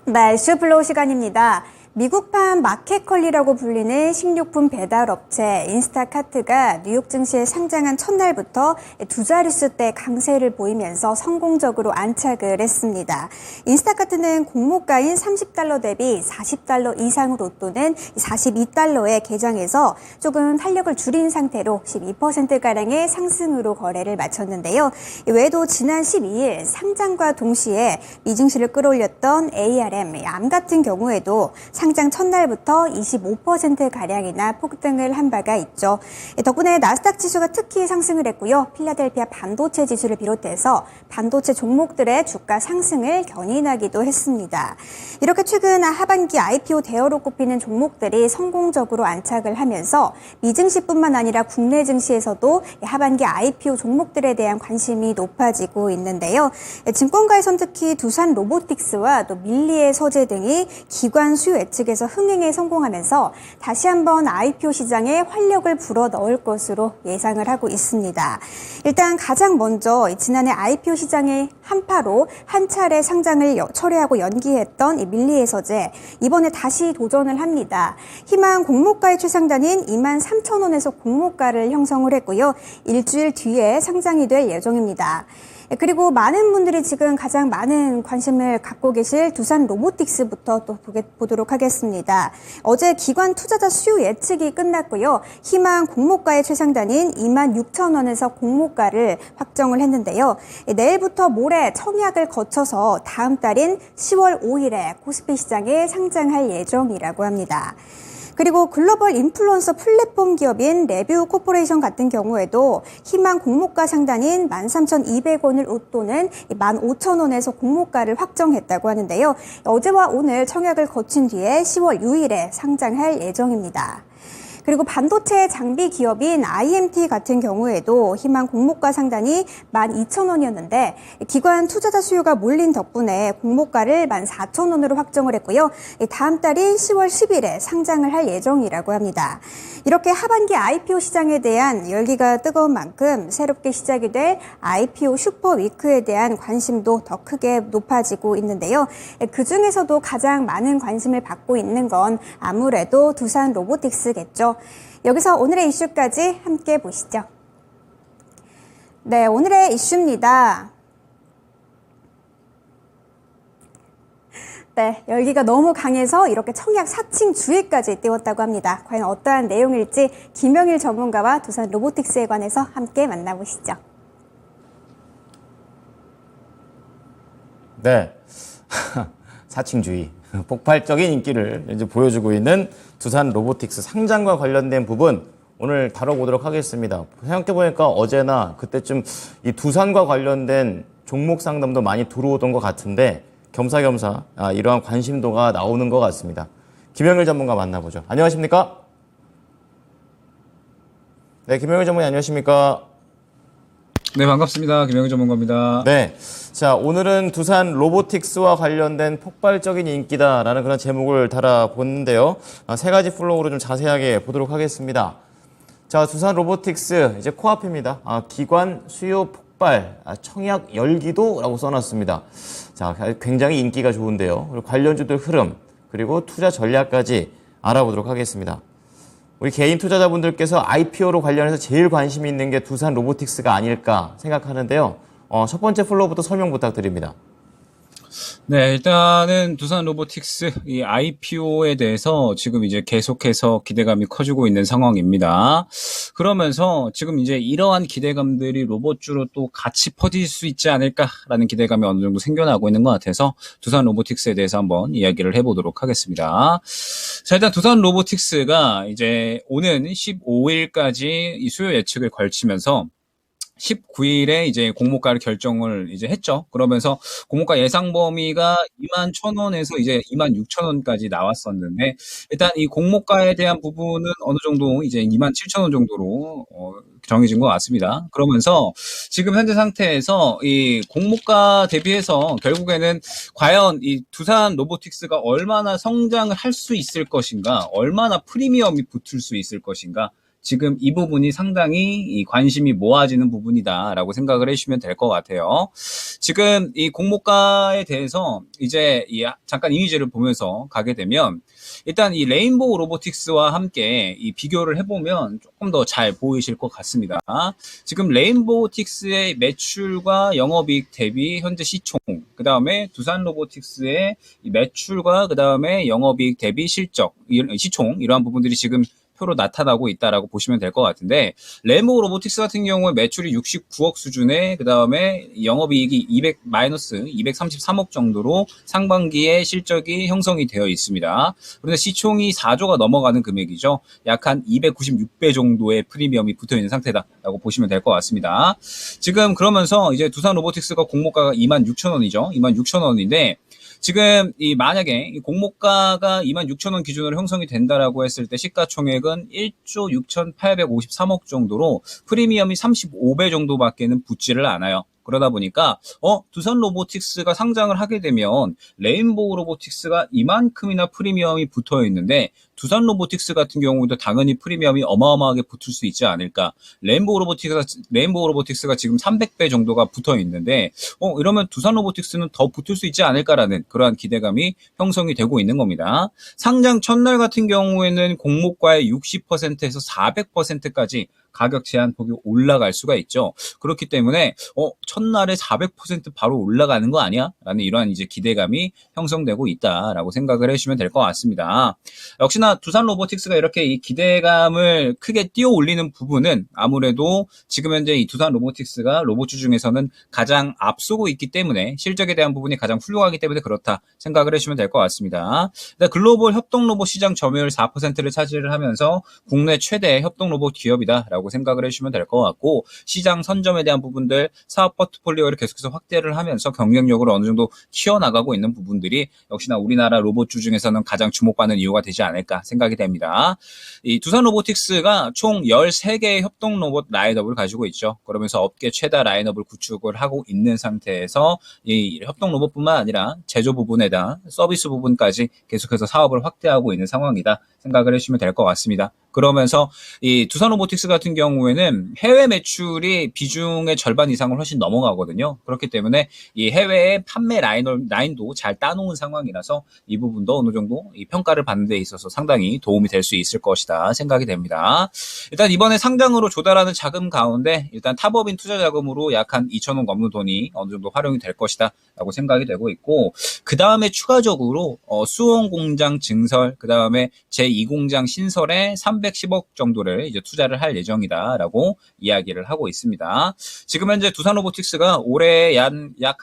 네, 슈플로우 시간입니다. 미국판 마켓컬리라고 불리는 식료품 배달 업체 인스타카트가 뉴욕 증시에 상장한 첫날부터 두 자릿수대 강세를 보이면서 성공적으로 안착을 했습니다. 인스타카트는 공모가인 $30 대비 $40 이상으로 또는 $42에 개장해서 조금 탄력을 줄인 상태로 12%가량의 상승으로 거래를 마쳤는데요. 외에도 지난 12일 상장과 동시에 미증시를 끌어올렸던 ARM, 암 같은 경우에도 상장 첫날부터 25%가량이나 폭등을 한 바가 있죠. 덕분에 나스닥 지수가 특히 상승을 했고요. 필라델피아 반도체 지수를 비롯해서 반도체 종목들의 주가 상승을 견인하기도 했습니다. 이렇게 최근 하반기 IPO 대어로 꼽히는 종목들이 성공적으로 안착을 하면서 미증시뿐만 아니라 국내 증시에서도 하반기 IPO 종목들에 대한 관심이 높아지고 있는데요. 증권가에선 특히 두산 로보틱스와 또 밀리의 서재 등이 기관 수요 예측에서 흥행에 성공하면서 다시 한번 IPO 시장에 활력을 불어넣을 것으로 예상을 하고 있습니다. 일단 가장 먼저 지난해 IPO 시장의 한파로 한 차례 상장을 철회하고 연기했던 이 밀리의 서재, 이번에 다시 도전을 합니다. 희망 공모가의 최상단인 23,000원에서 공모가를 형성을 했고요. 일주일 뒤에 상장이 될 예정입니다. 그리고 많은 분들이 지금 가장 많은 관심을 갖고 계실 두산 로보틱스부터 또 보도록 하겠습니다. 어제 기관 투자자 수요 예측이 끝났고요. 희망 공모가의 최상단인 26,000원에서 공모가를 확정을 했는데요. 내일부터 모레 청약을 거쳐서 다음 달인 10월 5일에 코스피 시장에 상장할 예정이라고 합니다. 그리고 글로벌 인플루언서 플랫폼 기업인 레뷰 코퍼레이션 같은 경우에도 희망 공모가 상단인 13,200원을 웃도는 15,000원에서 공모가를 확정했다고 하는데요. 어제와 오늘 청약을 거친 뒤에 10월 6일에 상장할 예정입니다. 그리고 반도체 장비 기업인 IMT 같은 경우에도 희망 공모가 상단이 12,000원이었는데 기관 투자자 수요가 몰린 덕분에 공모가를 14,000원으로 확정을 했고요. 다음 달인 10월 10일에 상장을 할 예정이라고 합니다. 이렇게 하반기 IPO 시장에 대한 열기가 뜨거운 만큼 새롭게 시작이 될 IPO 슈퍼위크에 대한 관심도 더 크게 높아지고 있는데요. 그중에서도 가장 많은 관심을 받고 있는 건 아무래도 두산 로보틱스겠죠. 여기서 오늘의 이슈까지 함께 보시죠. 네, 오늘의 이슈입니다. 네, 열기가 너무 강해서 이렇게 청약 사칭 주의까지 띄웠다고 합니다. 과연 어떠한 내용일지 김영일 전문가와 두산 로보틱스에 관해서 함께 만나보시죠. 네, 사칭주의, 폭발적인 인기를 이제 보여주고 있는 두산 로보틱스 상장과 관련된 부분 오늘 다뤄보도록 하겠습니다. 생각해보니까 어제나 그때쯤 이 두산과 관련된 종목 상담도 많이 들어오던 것 같은데 겸사겸사 이러한 관심도가 나오는 것 같습니다. 김영일 전문가 만나보죠. 안녕하십니까? 네, 김영일 전문가 안녕하십니까? 네, 반갑습니다. 김영일 전문가입니다. 네. 자, 오늘은 두산 로보틱스와 관련된 폭발적인 인기다라는 그런 제목을 달아봤는데요. 세 가지 플로우로 좀 자세하게 보도록 하겠습니다. 자, 두산 로보틱스 이제 코앞입니다. 기관 수요 폭발, 청약 열기도라고 써놨습니다. 자, 굉장히 인기가 좋은데요. 그리고 관련주들 흐름, 그리고 투자 전략까지 알아보도록 하겠습니다. 우리 개인 투자자분들께서 IPO로 관련해서 제일 관심이 있는 게 두산 로보틱스가 아닐까 생각하는데요. 첫 번째 플로우부터 설명 부탁드립니다. 네, 일단은 두산 로보틱스 이 IPO에 대해서 지금 이제 계속해서 기대감이 커지고 있는 상황입니다. 그러면서 지금 이제 이러한 기대감들이 로봇주로 또 같이 퍼질 수 있지 않을까라는 기대감이 어느 정도 생겨나고 있는 것 같아서 두산 로보틱스에 대해서 한번 이야기를 해보도록 하겠습니다. 자, 일단 두산 로보틱스가 이제 오는 15일까지 이 수요 예측을 걸치면서 19일에 이제 공모가를 결정을 이제 했죠. 그러면서 공모가 예상 범위가 21,000원에서 이제 26,000원까지 나왔었는데 일단 이 공모가에 대한 부분은 어느 정도 이제 27,000원 정도로 정해진 것 같습니다. 그러면서 지금 현재 상태에서 이 공모가 대비해서 결국에는 과연 이 두산 로보틱스가 얼마나 성장을 할 수 있을 것인가, 얼마나 프리미엄이 붙을 수 있을 것인가, 지금 이 부분이 상당히 이 관심이 모아지는 부분이다라고 생각을 해주시면 될 것 같아요. 지금 이 공모가에 대해서 이제 잠깐 이미지를 보면서 가게 되면 일단 이 레인보우 로보틱스와 함께 이 비교를 해보면 조금 더 잘 보이실 것 같습니다. 지금 레인보우틱스의 매출과 영업이익 대비 현재 시총, 그 다음에 두산 로보틱스의 매출과 그 다음에 영업이익 대비 실적, 시총 이러한 부분들이 지금 표로 나타나고 있다라고 보시면 될 것 같은데, 레인보우 로보틱스 같은 경우에 매출이 69억 수준에 그 다음에 영업이익이 마이너스 233억 정도로 상반기에 실적이 형성이 되어 있습니다. 그런데 시총이 4조가 넘어가는 금액이죠. 약 한 296배 정도의 프리미엄이 붙어 있는 상태다라고 보시면 될 것 같습니다. 지금 그러면서 이제 두산 로보틱스가 공모가가 26,000원이죠. 26,000원인데 지금 만약에 이 공모가가 26,000원 기준으로 형성이 된다라고 했을 때 시가총액은 1조 6,853억 정도로 프리미엄이 35배 정도밖에는 붙지를 않아요. 그러다 보니까 두산 로보틱스가 상장을 하게 되면 레인보우 로보틱스가 이만큼이나 프리미엄이 붙어 있는데 두산 로보틱스 같은 경우도 당연히 프리미엄이 어마어마하게 붙을 수 있지 않을까. 레인보우 로보틱스가 지금 300배 정도가 붙어 있는데 이러면 두산 로보틱스는 더 붙을 수 있지 않을까라는 그러한 기대감이 형성이 되고 있는 겁니다. 상장 첫날 같은 경우에는 공모가의 60%에서 400%까지 가격 제한폭이 올라갈 수가 있죠. 그렇기 때문에 첫날에 400% 바로 올라가는 거 아니야? 라는 이러한 이제 기대감이 형성되고 있다라고 생각을 해주시면 될 것 같습니다. 역시나 두산 로보틱스가 이렇게 이 기대감을 크게 띄워 올리는 부분은 아무래도 지금 현재 이 두산 로보틱스가 로봇주 중에서는 가장 앞서고 있기 때문에 실적에 대한 부분이 가장 훌륭하기 때문에 그렇다 생각을 해주시면 될 것 같습니다. 글로벌 협동 로봇 시장 점유율 4%를 차지를 하면서 국내 최대 협동 로봇 기업이다라고 생각을 해주시면 될 것 같고, 시장 선점에 대한 부분들, 사업 포트폴리오를 계속해서 확대를 하면서 경쟁력을 어느 정도 키워나가고 있는 부분들이 역시나 우리나라 로봇주 중에서는 가장 주목받는 이유가 되지 않을까 생각이 됩니다. 이 두산 로보틱스가 총 13개의 협동 로봇 라인업을 가지고 있죠. 그러면서 업계 최다 라인업을 구축을 하고 있는 상태에서 이 협동 로봇뿐만 아니라 제조 부분에다 서비스 부분까지 계속해서 사업을 확대하고 있는 상황이다 생각을 해주시면 될 것 같습니다. 그러면서 이 두산 로보틱스 같은 경우에는 해외 매출이 비중의 절반 이상을 훨씬 넘어가거든요. 그렇기 때문에 이 해외의 판매 라인도 잘 따놓은 상황이라서 이 부분도 어느 정도 이 평가를 받는 데 있어서 상당히 도움이 될 수 있을 것이다 생각이 됩니다. 일단 이번에 상장으로 조달하는 자금 가운데 일단 탑업인 투자 자금으로 약 한 2,000억 넘는 돈이 어느 정도 활용이 될 것이다 라고 생각이 되고 있고, 그 다음에 추가적으로 수원 공장 증설, 그 다음에 제2공장 신설에 310억 정도를 이제 투자를 할 예정이다라고 이야기를 하고 있습니다. 지금 현재 두산 로보틱스가 올해 약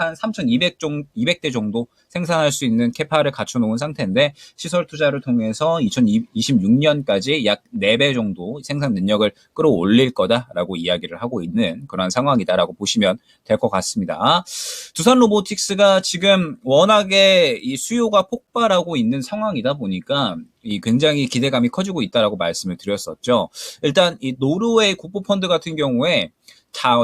한 3,200대 정도 생산할 수 있는 캐파를 갖춰놓은 상태인데, 시설 투자를 통해서 2026년까지 약 4배 정도 생산 능력을 끌어올릴 거다라고 이야기를 하고 있는 그런 상황이다라고 보시면 될 것 같습니다. 두산 로보틱스가 지금 워낙에 이 수요가 폭발하고 있는 상황이다 보니까 이 굉장히 기대감이 커지고 있다라고 말씀을 드렸었죠. 일단 이 노르웨이 국부펀드 같은 경우에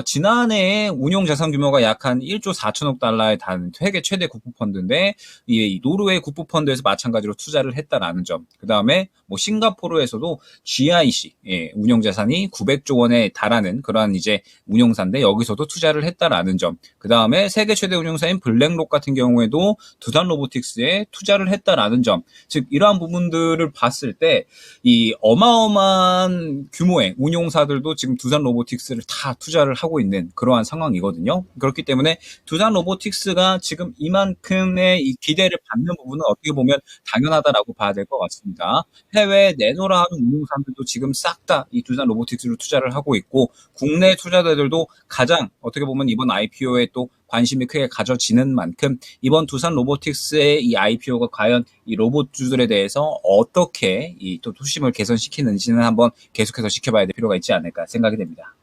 지난해에 운용 자산 규모가 약 한 1조 4천억 달러에 단 세계 최대 국부펀드인데, 이 노르웨이 국부펀드에서 마찬가지로 투자를 했다라는 점. 그 다음에 뭐 싱가포르에서도 GIC, 운용 자산이 900조 원에 달하는 그러한 이제 운용사인데 여기서도 투자를 했다라는 점. 그 다음에 세계 최대 운용사인 블랙록 같은 경우에도 두산 로보틱스에 투자를 했다라는 점. 즉 이러한 부분들을 봤을 때 이 어마어마한 규모의 운용사들도 지금 두산 로보틱스를 다 투자를 하고 있는 그러한 상황이거든요. 그렇기 때문에 두산 로보틱스가 지금 이만큼의 이 기대를 받는 부분은 어떻게 보면 당연하다라고 봐야 될 것 같습니다. 해외 내노라 하는 운용사들도 지금 싹 다 이 두산 로보틱스로 투자를 하고 있고, 국내 투자자들도 가장 어떻게 보면 이번 IPO에 또 관심이 크게 가져지는 만큼 이번 두산 로보틱스의 이 IPO가 과연 이 로봇주들에 대해서 어떻게 이 또 투심을 개선시키는지는 한번 계속해서 지켜봐야 될 필요가 있지 않을까 생각이 됩니다.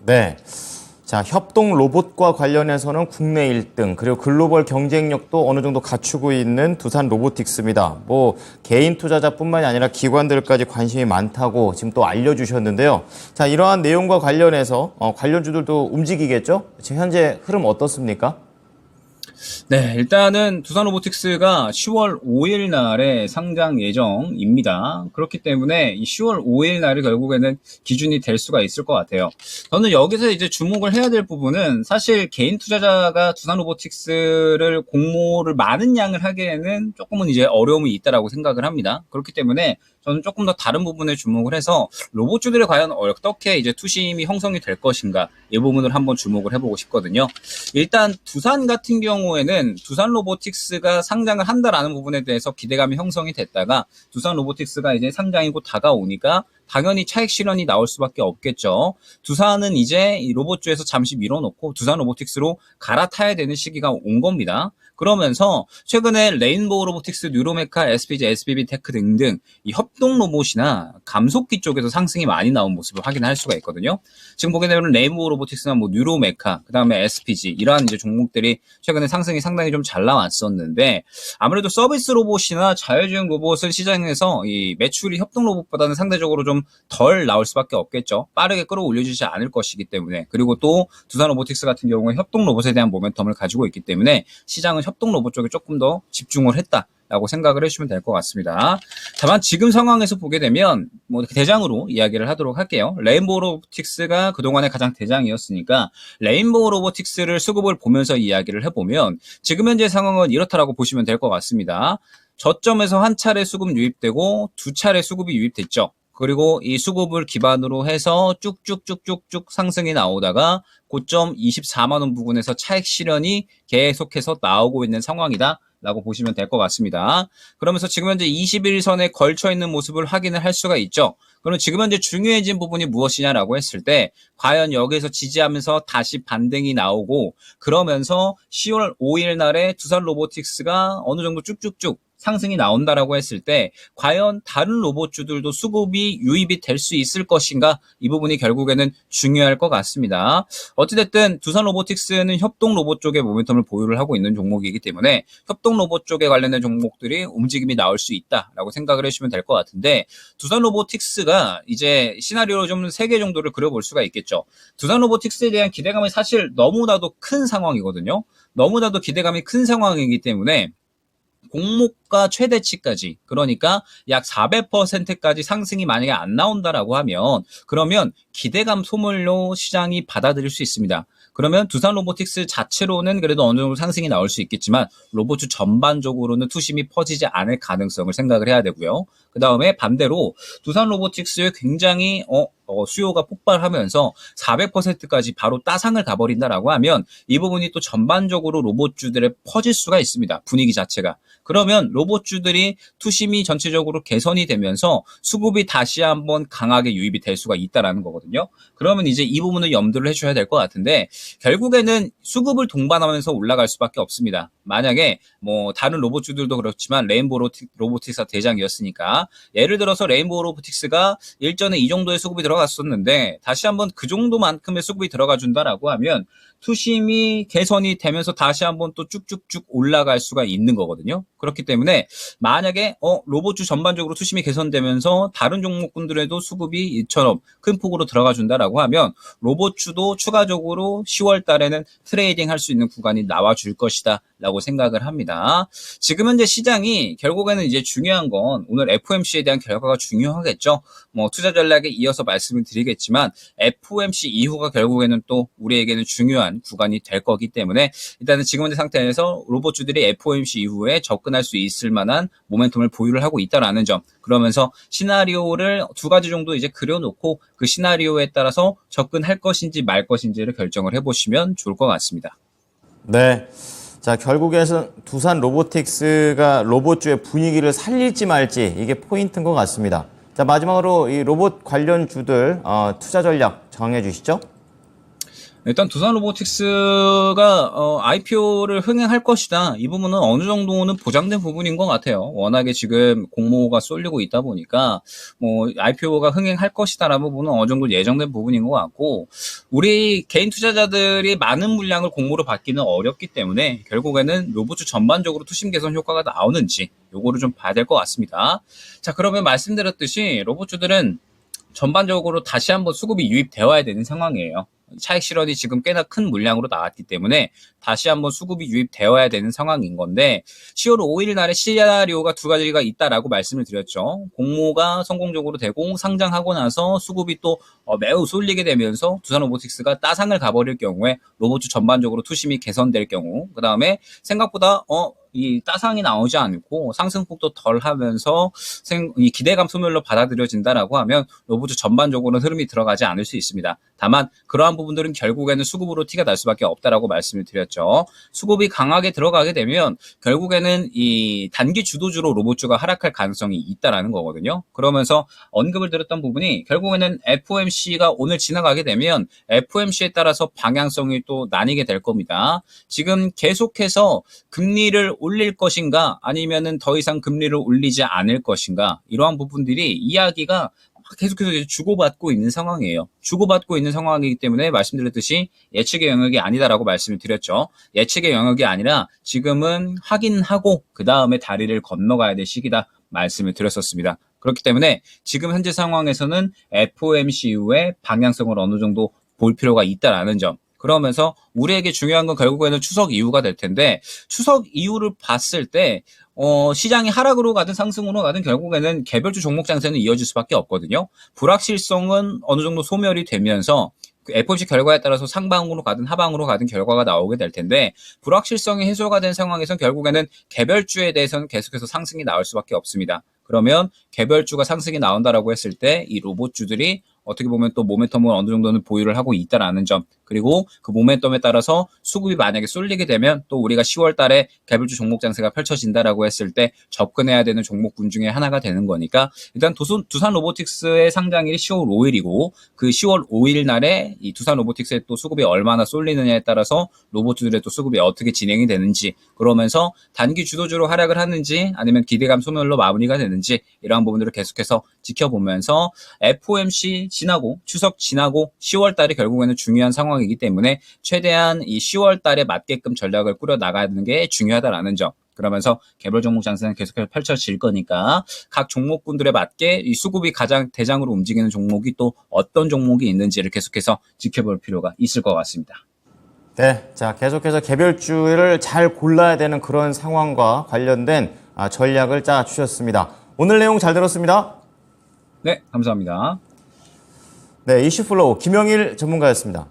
네. 자, 협동 로봇과 관련해서는 국내 1등, 그리고 글로벌 경쟁력도 어느 정도 갖추고 있는 두산 로보틱스입니다. 뭐, 개인 투자자뿐만이 아니라 기관들까지 관심이 많다고 지금 또 알려주셨는데요. 자, 이러한 내용과 관련해서 관련주들도 움직이겠죠? 지금 현재 흐름 어떻습니까? 네, 일단은 두산 로보틱스가 10월 5일 날에 상장 예정입니다. 그렇기 때문에 이 10월 5일 날이 결국에는 기준이 될 수가 있을 것 같아요. 저는 여기서 이제 주목을 해야 될 부분은 사실 개인 투자자가 두산 로보틱스를 공모를 많은 양을 하기에는 조금은 이제 어려움이 있다라고 생각을 합니다. 그렇기 때문에 저는 조금 더 다른 부분에 주목을 해서 로봇주들이 과연 어떻게 이제 투심이 형성이 될 것인가 이 부분을 한번 주목을 해보고 싶거든요. 일단 두산 같은 경우에는 두산 로보틱스가 상장을 한다라는 부분에 대해서 기대감이 형성이 됐다가 두산 로보틱스가 이제 상장이 곧 다가오니까 당연히 차익 실현이 나올 수밖에 없겠죠. 두산은 이제 이 로봇주에서 잠시 밀어놓고 두산 로보틱스로 갈아타야 되는 시기가 온 겁니다. 그러면서 최근에 레인보우 로보틱스, 뉴로메카, SPG, SBB 테크 등등 이 협동 로봇이나 감속기 쪽에서 상승이 많이 나온 모습을 확인할 수가 있거든요. 지금 보게 되면 레인보우 로보틱스나 뭐 뉴로메카, 그다음에 SPG 이러한 이제 종목들이 최근에 상승이 상당히 좀 잘 나왔었는데 아무래도 서비스 로봇이나 자율주행 로봇을 시장에서 이 매출이 협동 로봇보다는 상대적으로 좀 덜 나올 수밖에 없겠죠. 빠르게 끌어올려주지 않을 것이기 때문에 그리고 또 두산 로보틱스 같은 경우에 협동 로봇에 대한 모멘텀을 가지고 있기 때문에 시장은 협동 로봇 쪽에 조금 더 집중을 했다라고 생각을 해주시면 될 것 같습니다. 다만 지금 상황에서 보게 되면 뭐 대장으로 이야기를 하도록 할게요. 레인보우 로보틱스가 그동안의 가장 대장이었으니까 레인보우 로보틱스를 수급을 보면서 이야기를 해보면 지금 현재 상황은 이렇다라고 보시면 될 것 같습니다. 저점에서 한 차례 수급 유입되고 두 차례 수급이 유입됐죠. 그리고 이 수급을 기반으로 해서 쭉쭉쭉쭉쭉 상승이 나오다가 고점 24만 원 부근에서 차익 실현이 계속해서 나오고 있는 상황이다 라고 보시면 될 것 같습니다. 그러면서 지금 현재 21선에 걸쳐 있는 모습을 확인을 할 수가 있죠. 그럼 지금 현재 중요해진 부분이 무엇이냐라고 했을 때 과연 여기에서 지지하면서 다시 반등이 나오고 그러면서 10월 5일 날에 두산 로보틱스가 어느 정도 쭉쭉쭉 상승이 나온다라고 했을 때 과연 다른 로봇주들도 수급이 유입이 될 수 있을 것인가 이 부분이 결국에는 중요할 것 같습니다. 어찌됐든 두산 로보틱스는 협동 로봇 쪽에 모멘텀을 보유를 하고 있는 종목이기 때문에 협동 로봇 쪽에 관련된 종목들이 움직임이 나올 수 있다라고 생각을 해주시면 될 것 같은데 두산 로보틱스가 이제 시나리오로 좀 3개 정도를 그려볼 수가 있겠죠. 두산 로보틱스에 대한 기대감이 사실 너무나도 큰 상황이거든요. 너무나도 기대감이 큰 상황이기 때문에 공모가 최대치까지 그러니까 약 400%까지 상승이 만약에 안 나온다라고 하면 그러면 기대감 소멸로 시장이 받아들일 수 있습니다. 그러면 두산 로보틱스 자체로는 그래도 어느 정도 상승이 나올 수 있겠지만 로봇주 전반적으로는 투심이 퍼지지 않을 가능성을 생각을 해야 되고요. 그 다음에 반대로 두산 로보틱스의 굉장히 수요가 폭발하면서 400%까지 바로 따상을 가버린다라고 하면 이 부분이 또 전반적으로 로봇주들에 퍼질 수가 있습니다. 분위기 자체가. 그러면 로봇주들이 투심이 전체적으로 개선이 되면서 수급이 다시 한번 강하게 유입이 될 수가 있다라는 거거든요. 그러면 이제 이 부분을 염두를 해줘야 될 것 같은데 결국에는 수급을 동반하면서 올라갈 수밖에 없습니다. 만약에 뭐 다른 로봇주들도 그렇지만 레인보우 로보틱스가 대장이었으니까 예를 들어서 레인보우 로보틱스가 일전에 이 정도의 수급이 들어갔었는데 다시 한번 그 정도만큼의 수급이 들어가 준다라고 하면 투심이 개선이 되면서 다시 한번 또 쭉쭉쭉 올라갈 수가 있는 거거든요. 그렇기 때문에 만약에 로봇주 전반적으로 투심이 개선되면서 다른 종목군들에도 수급이 이처럼 큰 폭으로 들어가 준다라고 하면 로봇주도 추가적으로 10월 달에는 트레이딩 할 수 있는 구간이 나와 줄 것이다 라고 생각을 합니다. 지금 현재 시장이 결국에는 이제 중요한 건 오늘 FOMC에 대한 결과가 중요하겠죠. 뭐 투자 전략에 이어서 말씀을 드리겠지만 FOMC 이후가 결국에는 또 우리에게는 중요한 구간이 될 거기 때문에 일단은 지금 현재 상태에서 로봇주들이 FOMC 이후에 접근할 수 있을 만한 모멘텀을 보유를 하고 있다라는 점. 그러면서 시나리오를 2가지 정도 이제 그려놓고 그 시나리오에 따라서 접근할 것인지 말 것인지를 결정을 해보시면 좋을 것 같습니다. 네. 자, 결국에는 두산 로보틱스가 로봇주의 분위기를 살릴지 말지 이게 포인트인 것 같습니다. 자, 마지막으로 이 로봇 관련주들 투자 전략 정해 주시죠. 일단 두산 로보틱스가 IPO를 흥행할 것이다. 이 부분은 어느 정도는 보장된 부분인 것 같아요. 워낙에 지금 공모가 쏠리고 있다 보니까 뭐 IPO가 흥행할 것이다라는 부분은 어느 정도 예정된 부분인 것 같고 우리 개인 투자자들이 많은 물량을 공모로 받기는 어렵기 때문에 결국에는 로봇주 전반적으로 투심 개선 효과가 나오는지 요거를 좀 봐야 될 것 같습니다. 자, 그러면 말씀드렸듯이 로봇주들은 전반적으로 다시 한번 수급이 유입되어야 되는 상황이에요. 차액 실현이 지금 꽤나 큰 물량으로 나왔기 때문에 다시 한번 수급이 유입되어야 되는 상황인 건데 10월 5일 날에 시나리오가 두 가지가 있다라고 말씀을 드렸죠. 공모가 성공적으로 되고 상장하고 나서 수급이 또 매우 쏠리게 되면서 두산로보틱스가 따상을 가버릴 경우에 로봇주 전반적으로 투심이 개선될 경우, 그 다음에 생각보다 이 따상이 나오지 않고 상승폭도 덜 하면서 이 기대감 소멸로 받아들여진다라고 하면 로봇주 전반적으로는 흐름이 들어가지 않을 수 있습니다. 다만 그러한 부분들은 결국에는 수급으로 티가 날 수밖에 없다라고 말씀을 드렸죠. 수급이 강하게 들어가게 되면 결국에는 이 단기 주도주로 로봇주가 하락할 가능성이 있다라는 거거든요. 그러면서 언급을 드렸던 부분이 결국에는 FOMC가 오늘 지나가게 되면 FOMC에 따라서 방향성이 또 나뉘게 될 겁니다. 지금 계속해서 금리를 올릴 것인가 아니면은 더 이상 금리를 올리지 않을 것인가, 이러한 부분들이 이야기가 계속해서 주고받고 있는 상황이에요. 주고받고 있는 상황이기 때문에 말씀드렸듯이 예측의 영역이 아니다라고 말씀을 드렸죠. 예측의 영역이 아니라 지금은 확인하고 그 다음에 다리를 건너가야 될 시기다 말씀을 드렸었습니다. 그렇기 때문에 지금 현재 상황에서는 FOMC 이후에 방향성을 어느 정도 볼 필요가 있다라는 점. 그러면서 우리에게 중요한 건 결국에는 추석 이후가 될 텐데, 추석 이후를 봤을 때 시장이 하락으로 가든 상승으로 가든 결국에는 개별주 종목 장세는 이어질 수밖에 없거든요. 불확실성은 어느 정도 소멸이 되면서 그 FOMC 결과에 따라서 상방으로 가든 하방으로 가든 결과가 나오게 될 텐데, 불확실성이 해소가 된 상황에선 결국에는 개별주에 대해서는 계속해서 상승이 나올 수밖에 없습니다. 그러면 개별주가 상승이 나온다라고 했을 때 이 로봇주들이 어떻게 보면 또 모멘텀을 어느 정도는 보유를 하고 있다라는 점, 그리고 그 모멘텀에 따라서 수급이 만약에 쏠리게 되면 또 우리가 10월 달에 개별주 종목 장세가 펼쳐진다라고 했을 때 접근해야 되는 종목군 중에 하나가 되는 거니까, 일단 두산 로보틱스의 상장일이 10월 5일이고 그 10월 5일 날에 이 두산 로보틱스의 또 수급이 얼마나 쏠리느냐에 따라서 로봇주들의 또 수급이 어떻게 진행이 되는지, 그러면서 단기 주도주로 하락을 하는지 아니면 기대감 소멸로 마무리가 되는지, 이러한 부분들을 계속해서 지켜보면서 FOMC 지나고 추석 지나고 10월 달이 결국에는 중요한 상황이기 때문에 최대한 이 10월 달에 맞게끔 전략을 꾸려 나가는 게 중요하다라는 점. 그러면서 개별 종목 장세는 계속해서 펼쳐질 거니까 각 종목군들에 맞게 이 수급이 가장 대장으로 움직이는 종목이 또 어떤 종목이 있는지를 계속해서 지켜볼 필요가 있을 것 같습니다. 네, 자 계속해서 개별주를 잘 골라야 되는 그런 상황과 관련된 전략을 짜 주셨습니다. 오늘 내용 잘 들었습니다. 네, 감사합니다. 네, 이슈플로우 김영일 전문가였습니다.